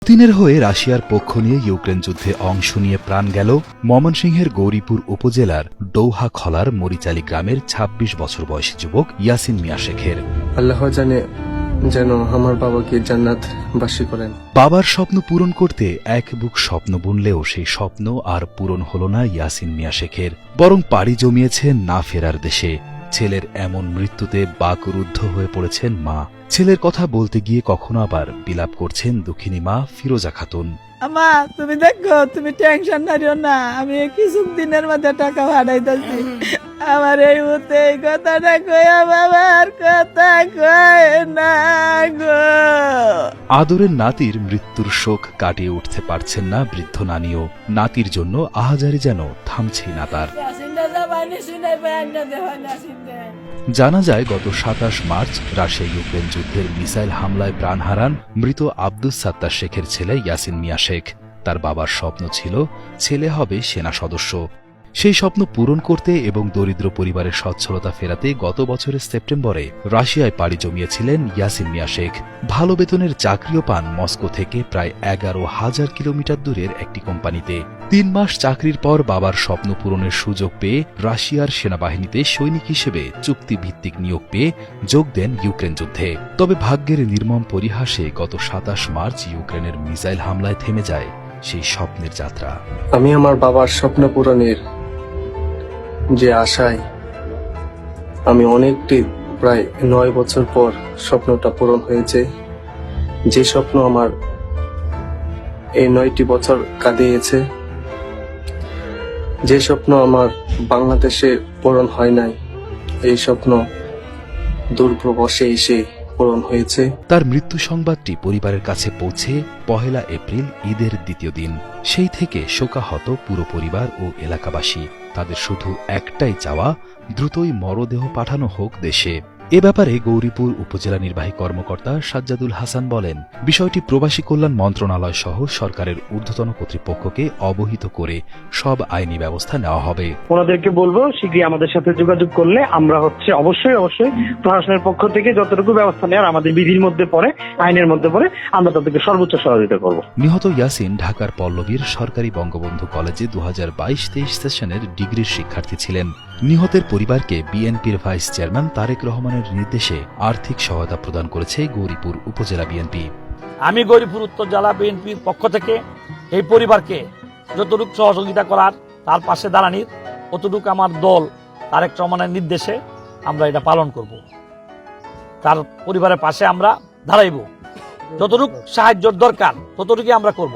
পুতিনের হয়ে রাশিয়ার পক্ষ নিয়ে ইউক্রেন যুদ্ধে অংশ নিয়ে প্রাণ গেল ময়মনসিংহের গৌরীপুর উপজেলার ডৌহা খলার মরিচালী গ্রামের ২৬ বছর বয়সী যুবক ইয়াসিন মিয়া শেখের। আল্লাহ জানে যেন আমার বাবাকে জান্নাত বাসী করেন। বাবার স্বপ্ন পূরণ করতে এক বুক স্বপ্ন বুনলেও সেই স্বপ্ন আর পূরণ হল না ইয়াসিন মিয়া শেখের, বরং পাড়ি জমিয়েছে না ফেরার দেশে। ছেলের এমন মৃত্যুতে বাকরুদ্ধ হয়ে পড়েছেন মা। ছেলের কথা বলতে গিয়ে কখনো আবার বিলাপ করছেন দুঃখিনী মা ফিরোজা খাতুন। আমা তুমি দেখো, তুমি টেনশন নিও না, আমি কিছু দিনের মধ্যে টাকা পাঠাইতেছি। আমার এই মুহূর্তে এই কথাটা কইয়া বাবার কথা কয় না গো। আদরের নাতির মৃত্যুর শোক কাটিয়ে উঠতে পারছেন না বৃদ্ধ নানিও। নাতির জন্য আহাজারি যেন থামছেই না তার। জানা যায় গত ২৭ মার্চ রাশিয়া ইউক্রেন যুদ্ধের মিসাইল হামলায় প্রাণ হারান মৃত আব্দুস সাত্তার শেখের ছেলে ইয়াসিন মিয়া শেখ। তার বাবার স্বপ্ন ছিল ছেলে হবে সেনা সদস্য। সেই স্বপ্ন পূরণ করতে এবং দরিদ্র পরিবারের সচ্ছলতা ফেরাতে গত বছরের সেপ্টেম্বরে রাশিয়ায় পাড়ি জমিয়েছিলেন ইয়াসিন মিয়া শেখ। ভালো বেতনের চাকরিও পান মস্কো থেকে প্রায় ১১,০০০ কিলোমিটার দূরের একটি কোম্পানিতে। ৩ মাস চাকরির পর বাবার স্বপ্ন পূরণের সুযোগ পেয়ে রাশিয়ার সেনাবাহিনীতে সৈনিক হিসেবে চুক্তিভিত্তিক নিয়োগ পেয়ে যোগ দেন ইউক্রেন যুদ্ধে। তবে ভাগ্যের নির্মম পরিহাসে গত ২৭ মার্চ ইউক্রেনের মিসাইল হামলায় থেমে যায় সেই স্বপ্নের যাত্রা। আমি আমার বাবার স্বপ্ন পূরণের যে আশায় আমি অনেকটি প্রায় ৯ বছর পর স্বপ্নটা পূরণ হয়েছে। যে স্বপ্ন আমার এই ৯টি বছর কাঁদিয়েছে, যে স্বপ্ন আমার বাংলাদেশে পূরণ হয় নাই, এই স্বপ্ন দূরপ্রবাসে এসে পূরণ হয়েছে। তার মৃত্যু সংবাদটি পরিবারের কাছে পৌঁছে ১ এপ্রিল ঈদের দ্বিতীয় দিন। সেই থেকে শোকাহত পুরো পরিবার ও এলাকাবাসী। তাদের শুধু একটাই চাওয়া, দ্রুতই মরদেহ পাঠানো হোক দেশে। এ ব্যাপারে গৌরীপুর উপজেলা নির্বাহী কর্মকর্তা সাজ্জাদুল হাসান বলেন, বিষয়টি প্রবাসী কল্যাণ মন্ত্রণালয় সহ সরকারের ঊর্ধ্বতন কর্তৃপক্ষকে অবহিত করে সব আইনি ব্যবস্থা নেওয়া হবে। ওনাদেরকে বলবো শীঘ্রই আমাদের সাথে যোগাযোগ করলে আমরা অবশ্যই প্রশাসনের পক্ষ থেকে যতটুকু ব্যবস্থা নেওয়ার আমাদের বিধির মধ্যে পড়ে, আইনের মধ্যে পড়ে, আমরা তাদেরকে সর্বোচ্চ সহযোগিতা করব। নিহত ইয়াসিন ঢাকার পল্লবীর সরকারি বঙ্গবন্ধু কলেজে ২০২২-২৩ সেশনের ডিগ্রির শিক্ষার্থী ছিলেন। নিহতের পরিবারকে বিএনপির ভাইস চেয়ারম্যান তারেক রহমানের নির্দেশে আর্থিক সহায়তা প্রদান করেছে গৌরীপুর উপজেলা বিএনপি। আমি গৌরীপুর উত্তর জেলা বিএনপির পক্ষ থেকে এই পরিবারকে যতটুকু সহযোগিতা করার, তার পাশে দাঁড়ানির, অতটুকু আমার দল তারেক রহমানের নির্দেশে আমরা এটা পালন করব। তার পরিবারের পাশে আমরা দাঁড়াইব, যতটুকু সাহায্যের দরকার ততটুকু আমরা করব।